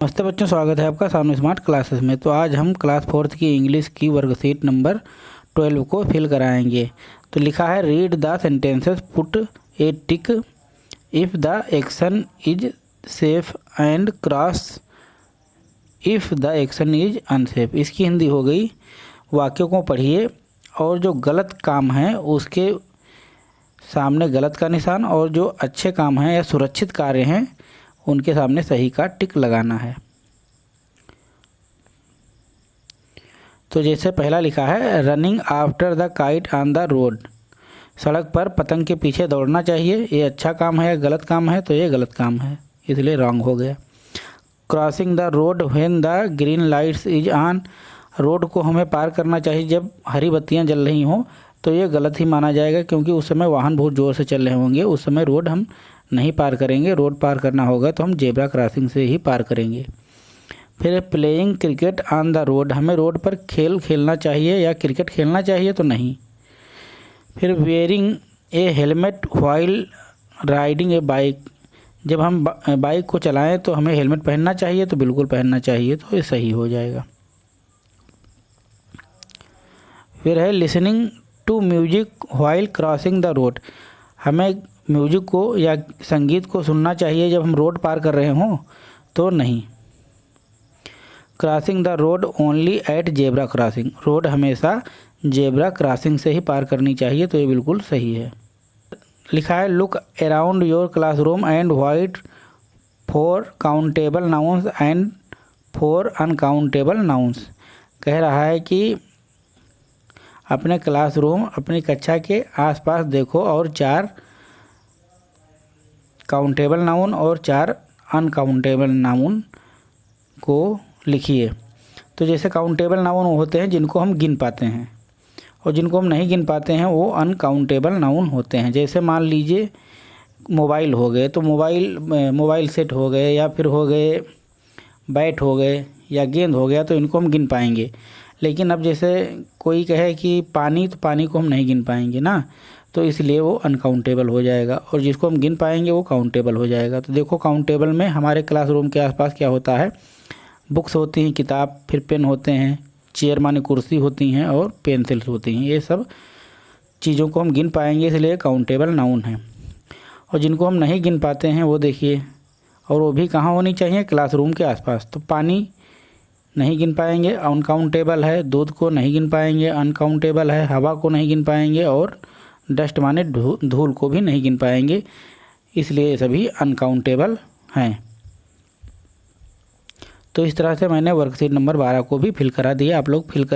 नमस्ते बच्चों, स्वागत है आपका सामने स्मार्ट क्लासेस में। तो आज हम क्लास 4th की इंग्लिश की वर्कशीट नंबर 12 को फिल कराएंगे। तो लिखा है read the sentences, put A tick if the action is safe and cross if the action is unsafe. इसकी हिंदी हो गई, वाक्यों को पढ़िए और जो गलत काम है उसके सामने गलत का निशान और जो अच्छे काम हैं या सुरक्षित कार्य हैं उनके सामने सही का टिक लगाना है। तो जैसे पहला लिखा है running after the kite on the road. सड़क पर पतंग के पीछे दौड़ना चाहिए। ये अच्छा काम है या गलत काम है? तो ये गलत काम है, इसलिए रॉन्ग हो गया। Crossing the road when the green lights is on. Road को हमें पार करना चाहिए जब हरी बत्तियां जल रही हों। तो ये गलत ही माना जाएगा, क्योंकि उस समय वाहन बहुत ज़ोर से चल रहे होंगे, उस समय रोड हम नहीं पार करेंगे। रोड पार करना होगा तो हम जेब्रा क्रॉसिंग से ही पार करेंगे। फिर playing cricket on the road. हमें रोड पर खेल खेलना चाहिए या क्रिकेट खेलना चाहिए? तो नहीं। फिर वेयरिंग ए हेलमेट व्हाइल राइडिंग ए बाइक। जब हम बाइक को चलाएं तो हमें हेलमेट पहनना चाहिए? तो बिल्कुल पहनना चाहिए, तो ये सही हो जाएगा। फिर है listening to music while crossing the road. हमें म्यूजिक को या संगीत को सुनना चाहिए जब हम रोड पार कर रहे हों? तो नहीं। Crossing the road only at zebra crossing. Road हमेशा जेब्रा क्रॉसिंग से ही पार करनी चाहिए, तो ये बिल्कुल सही है। लिखा है look around your classroom and white for countable nouns and for uncountable nouns. कह रहा है कि अपने क्लासरूम, अपनी कक्षा के आसपास देखो और 4 काउंटेबल नाउन और 4 अनकाउंटेबल नाउन को लिखिए। तो जैसे काउंटेबल नाउन होते हैं जिनको हम गिन पाते हैं, और जिनको हम नहीं गिन पाते हैं वो अनकाउंटेबल नाउन होते हैं। जैसे मान लीजिए मोबाइल हो गए, तो मोबाइल सेट हो गए, या फिर हो गए बैट हो गए, या गेंद हो गया, तो इनको हम गिन पाएंगे। लेकिन अब जैसे कोई कहे कि पानी, तो पानी को हम नहीं गिन पाएंगे ना, तो इसलिए वो अनकाउंटेबल हो जाएगा, और जिसको हम गिन पाएंगे वो काउंटेबल हो जाएगा। तो देखो काउंटेबल में हमारे क्लासरूम के आसपास क्या होता है, बुक्स होती हैं, किताब, फिर पेन होते हैं, चेयर माने कुर्सी होती हैं, और पेंसिल्स होती हैं। ये सब चीज़ों को हम गिन पाएंगे, इसलिए काउंटेबल नाउन है। और जिनको हम नहीं गिन पाते हैं वो देखिए, और वो भी कहाँ होनी चाहिए? क्लासरूम के आसपास। तो पानी नहीं गिन पाएंगे, अनकाउंटेबल है। दूध को नहीं गिन पाएंगे, अनकाउंटेबल है। हवा को नहीं गिन पाएंगे, और डस्ट माने धूल को भी नहीं गिन पाएंगे, इसलिए सभी अनकाउंटेबल हैं। तो इस तरह से मैंने वर्कशीट नंबर 12 को भी फिल करा दिया। आप लोग फिल कर